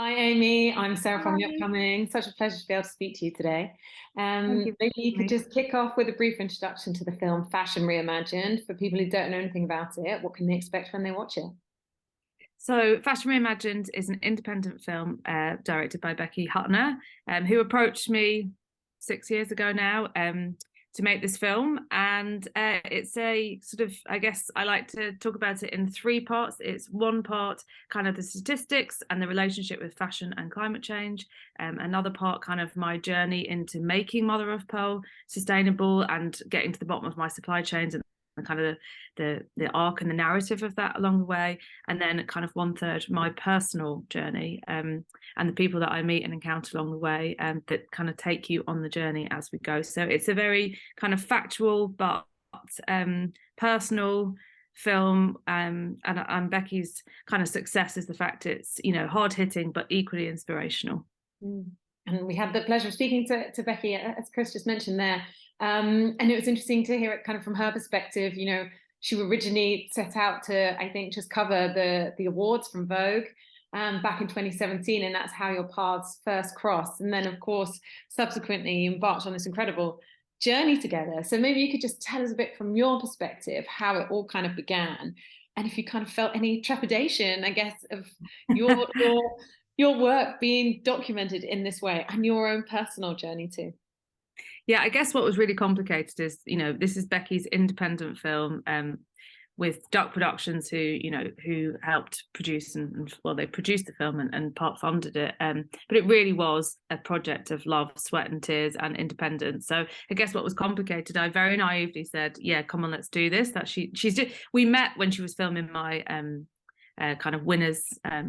Hi, Amy. I'm Sarah from The Hi. Upcoming. Such a pleasure to be able to speak to you today. Thank you Maybe for you having could me. just kick off with a brief introduction to the film Fashion Reimagined. For people who don't know anything about it, what can they expect when they watch it? So, Fashion Reimagined is an independent film directed by Becky Hutner, who approached me 6 years ago now to make this film. And it's a sort of, I guess I like to talk about it in three parts. It's one part, kind of the statistics and the relationship with fashion and climate change. Another part, kind of my journey into making Mother of Pearl sustainable and getting to the bottom of my supply chains and kind of the arc and the narrative of that along the way, and then kind of one third my personal journey and the people that I meet and encounter along the way, that kind of take you on the journey as we go. So it's a very kind of factual but personal film, and Becky's kind of success is the fact it's hard hitting but equally inspirational. Mm. And we had the pleasure of speaking to Becky, as Chris just mentioned there. And it was interesting to hear it kind of from her perspective. She originally set out to, I think, just cover the awards from Vogue back in 2017, and that's how your paths first crossed. And then, of course, subsequently you embarked on this incredible journey together. So maybe you could just tell us a bit from your perspective how it all kind of began, and if you kind of felt any trepidation, I guess, of your work being documented in this way and your own personal journey too. Yeah, I guess what was really complicated is, this is Becky's independent film, with Duck Productions, who helped produce and well, they produced the film and part funded it. But it really was a project of love, sweat, and tears, and independence. So I guess what was complicated, I very naively said, "Yeah, come on, let's do this." We met when she was filming my kind of winners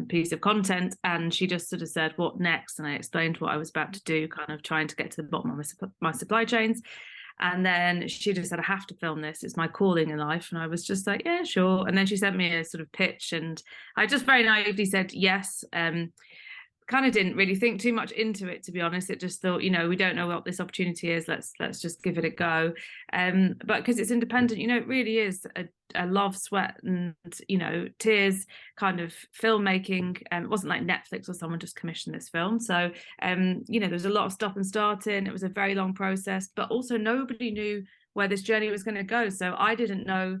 piece of content, and she just sort of said, "What next?" And I explained what I was about to do, kind of trying to get to the bottom of my supply chains. And then she just said, "I have to film this. It's my calling in life." And I was just like, "Yeah, sure." And then she sent me a sort of pitch, and I just very naively said yes. Kind of didn't really think too much into it, to be honest. It just thought, we don't know what this opportunity is. Let's just give it a go. But because it's independent, it really is a love, sweat, and tears kind of filmmaking. It wasn't like Netflix or someone just commissioned this film. So there's a lot of stop and starting. It was a very long process, but also nobody knew where this journey was going to go. So I didn't know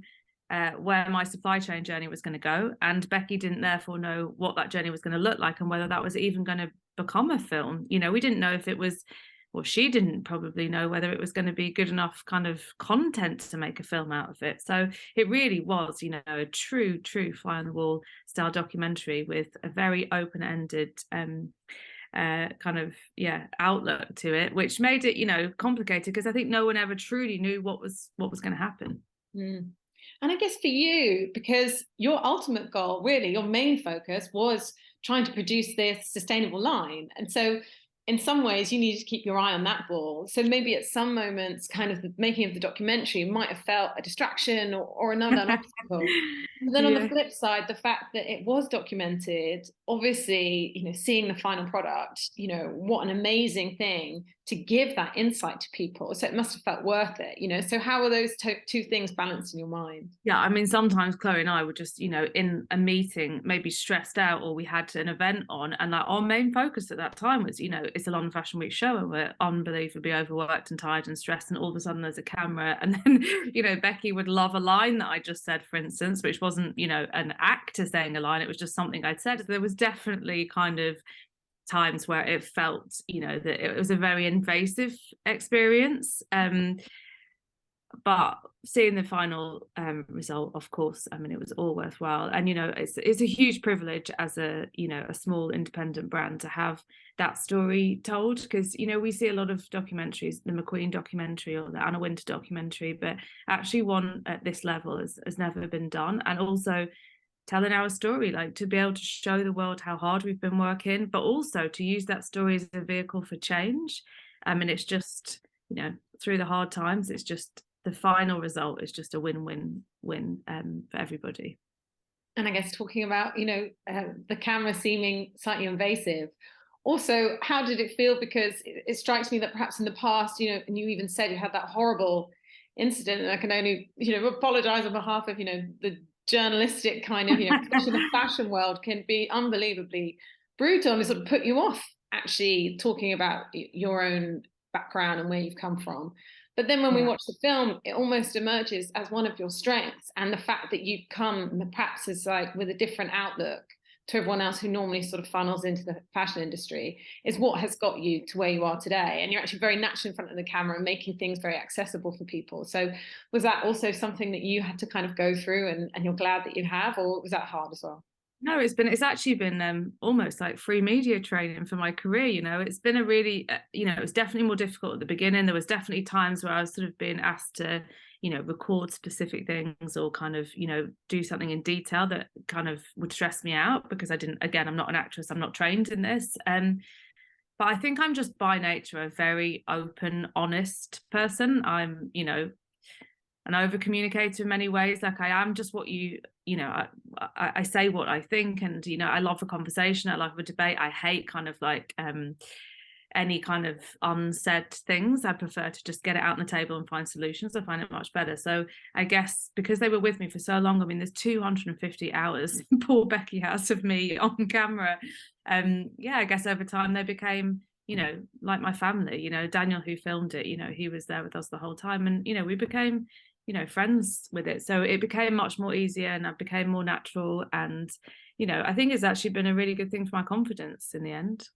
where my supply chain journey was going to go, and Becky didn't therefore know what that journey was going to look like and whether that was even going to become a film. We didn't know if it was, well, she didn't probably know whether it was going to be good enough kind of content to make a film out of it. So it really was, a true fly on the wall style documentary with a very open-ended kind of outlook to it, which made it complicated, because I think no one ever truly knew what was going to happen. Mm. And I guess for you, because your ultimate goal, really, your main focus was trying to produce this sustainable line. And so in some ways you needed to keep your eye on that ball. So maybe at some moments, kind of the making of the documentary might have felt a distraction or an obstacle. But then on the Yeah. flip side, the fact that it was documented, obviously, seeing the final product, what an amazing thing to give that insight to people. So it must have felt worth it. So how are those two things balanced in your mind? Yeah, I mean, sometimes Chloe and I were just, in a meeting, maybe stressed out, or we had an event on, and like our main focus at that time was, it's a London Fashion Week show, and we're unbelievably overworked and tired and stressed, and all of a sudden there's a camera, and then, Becky would love a line that I just said, for instance, which wasn't, an actor saying a line, it was just something I'd said. There was definitely kind of times where it felt, that it was a very invasive experience. But seeing the final result, of course, I mean, it was all worthwhile. And it's a huge privilege as a small independent brand to have that story told, because we see a lot of documentaries, the McQueen documentary or the Anna Wintour documentary, but actually one at this level has never been done. And also telling our story, like to be able to show the world how hard we've been working, but also to use that story as a vehicle for change. I mean, it's just, through the hard times, it's just the final result is just a win-win for everybody. And I guess talking about, the camera seeming slightly invasive, also, how did it feel? Because it strikes me that perhaps in the past, and you even said you had that horrible incident, and I can only, apologize on behalf of, the journalistic kind of, especially the fashion world can be unbelievably brutal and it sort of put you off actually talking about your own background and where you've come from. But then when we Yeah. watch the film, it almost emerges as one of your strengths, and the fact that you've come perhaps as like with a different outlook to everyone else who normally sort of funnels into the fashion industry is what has got you to where you are today. And you're actually very natural in front of the camera and making things very accessible for people. So was that also something that you had to kind of go through, and you're glad that you have, or was that hard as well? No, it's actually been almost like free media training for my career. It's been a really, it was definitely more difficult at the beginning. There was definitely times where I was sort of being asked to, record specific things or kind of, do something in detail that kind of would stress me out because I'm not an actress, I'm not trained in this. But I think I'm just by nature a very open, honest person. I'm, an over communicator in many ways. Like I am just what I say what I think, and I love a conversation, I love a debate. I hate kind of like any kind of unsaid things. I prefer to just get it out on the table and find solutions. I find it much better. So I guess because they were with me for so long, I mean, there's 250 hours poor Becky has of me on camera. I guess over time they became, like my family. Daniel, who filmed it, he was there with us the whole time, and we became friends with it. So it became much more easier and I became more natural. And, I think it's actually been a really good thing for my confidence in the end.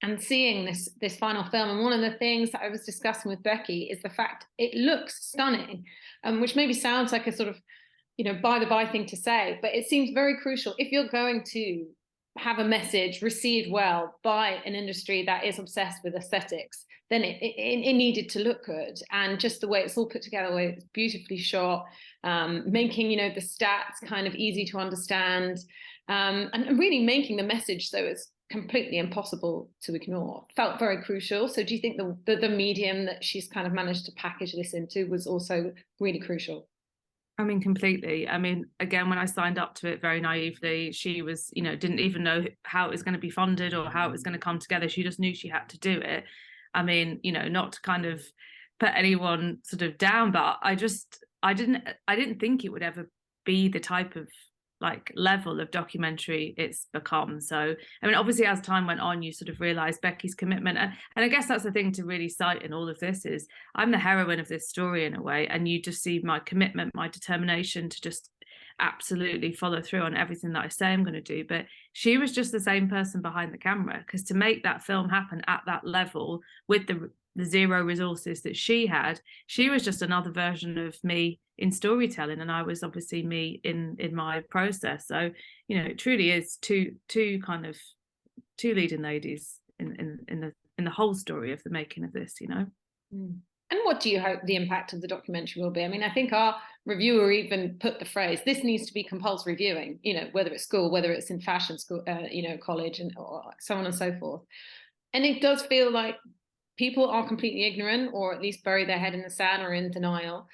And seeing this final film, and one of the things that I was discussing with Becky is the fact it looks stunning, which maybe sounds like a sort of, by the by thing to say, but it seems very crucial if you're going to have a message received well by an industry that is obsessed with aesthetics, then it needed to look good. And just the way it's all put together, the way it's beautifully shot, making, the stats kind of easy to understand, and really making the message so it's completely impossible to ignore, felt very crucial. So do you think the medium that she's kind of managed to package this into was also really crucial? I mean, completely. I mean, again, when I signed up to it very naively, she was, didn't even know how it was going to be funded or how it was going to come together. She just knew she had to do it. I mean, not to kind of put anyone sort of down, but I didn't think it would ever be the type of like level of documentary it's become. So I mean, obviously as time went on, you sort of realize Becky's commitment, and I guess that's the thing to really cite in all of this is I'm the heroine of this story in a way, and you just see my commitment, my determination to just absolutely follow through on everything that I say I'm going to do. But she was just the same person behind the camera, because to make that film happen at that level with the zero resources that she had, she was just another version of me in storytelling, and I was obviously me in my process. So it truly is two leading ladies in the whole story of the making of this. And what do you hope the impact of the documentary will be? I mean, I think our reviewer even put the phrase, this needs to be compulsory viewing, whether it's school, whether it's in fashion school, college, and or so on and so forth. And it does feel like people are completely ignorant, or at least bury their head in the sand or in denial.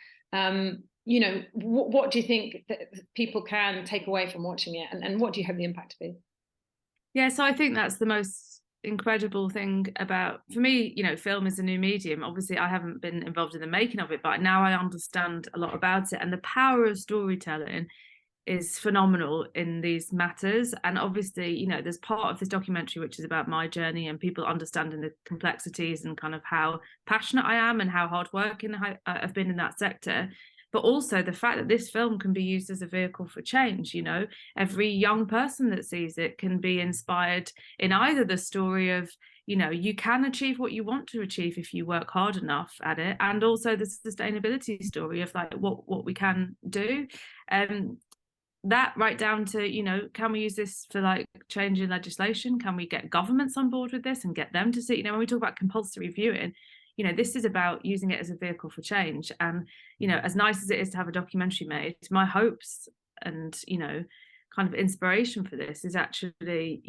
What do you think that people can take away from watching it, and what do you hope the impact to be? Yeah, so I think that's the most incredible thing about, for me, film is a new medium. Obviously I haven't been involved in the making of it, but now I understand a lot about it, and the power of storytelling is phenomenal in these matters. And obviously, there's part of this documentary which is about my journey and people understanding the complexities and kind of how passionate I am and how hardworking I've been in that sector. But also the fact that this film can be used as a vehicle for change. Every young person that sees it can be inspired in either the story of, you can achieve what you want to achieve if you work hard enough at it, and also the sustainability story of like what we can do. That right down to, can we use this for like changing legislation? Can we get governments on board with this and get them to see, when we talk about compulsory viewing, this is about using it as a vehicle for change. And, as nice as it is to have a documentary made, my hopes and, kind of inspiration for this is actually,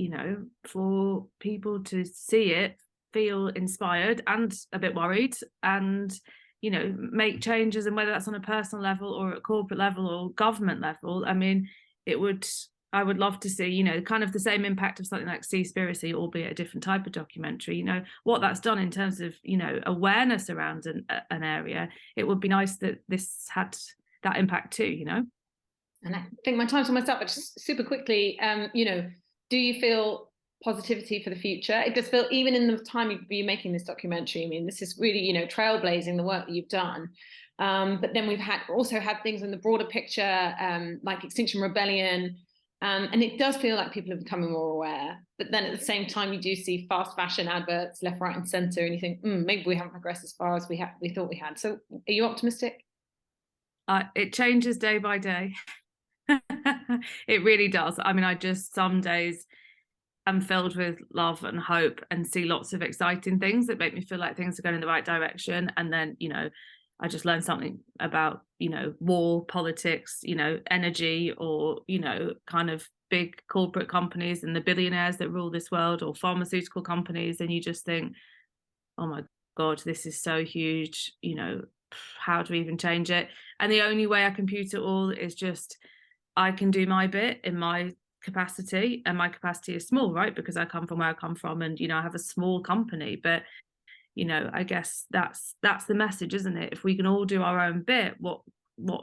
for people to see it, feel inspired and a bit worried, and make changes, and whether that's on a personal level or a corporate level or government level. I mean, I would love to see, kind of the same impact of something like Seaspiracy, albeit a different type of documentary, what that's done in terms of, awareness around an area. It would be nice that this had that impact too, And I think my time's almost up, but just super quickly, do you feel positivity for the future. It does feel, even in the time you're making this documentary, I mean, this is really, you know, trailblazing, the work that you've done. But then we've also had things in the broader picture, like Extinction Rebellion. And it does feel like people are becoming more aware. But then at the same time, you do see fast fashion adverts left, right, and center, and you think, maybe we haven't progressed as far as we thought we had. So, are you optimistic? It changes day by day. It really does. I mean, some days I'm filled with love and hope and see lots of exciting things that make me feel like things are going in the right direction. And then, you know, I just learned something about, you know, war, politics, you know, energy, or, you know, kind of big corporate companies and the billionaires that rule this world, or pharmaceutical companies. And you just think, oh my God, this is so huge. You know, how do we even change it? And the only way I compute it all is just, I can do my bit in my capacity, and my capacity is small, right? Because I come from where I come from, and, you know, I have a small company. But, you know, I guess that's the message, isn't it? If we can all do our own bit, what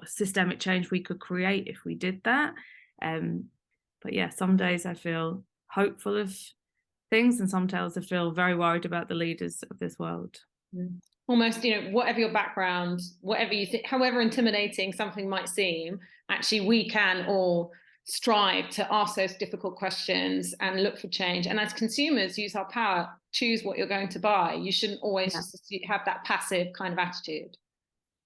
systemic change we could create if we did that. But yeah, some days I feel hopeful of things, and some days I feel very worried about the leaders of this world. Almost, you know, whatever your background, whatever you think, however intimidating something might seem, actually we can all strive to ask those difficult questions and look for change. And as consumers, use our power, choose what you're going to buy. You shouldn't always just have that passive kind of attitude.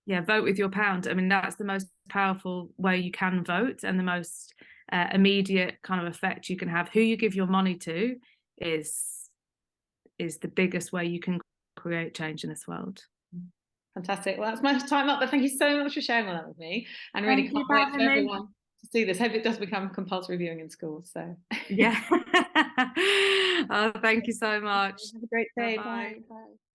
Yeah, vote with your pound. I mean, that's the most powerful way you can vote, and the most immediate kind of effect you can have. Who you give your money to is the biggest way you can create change in this world. Fantastic. Well, that's my time up, but thank you so much for sharing all that with me, and really can't wait for everyone to see this. Hope it does become compulsory viewing in schools. So yeah. Oh, thank you so much. Have a great day. Bye. Bye. Bye.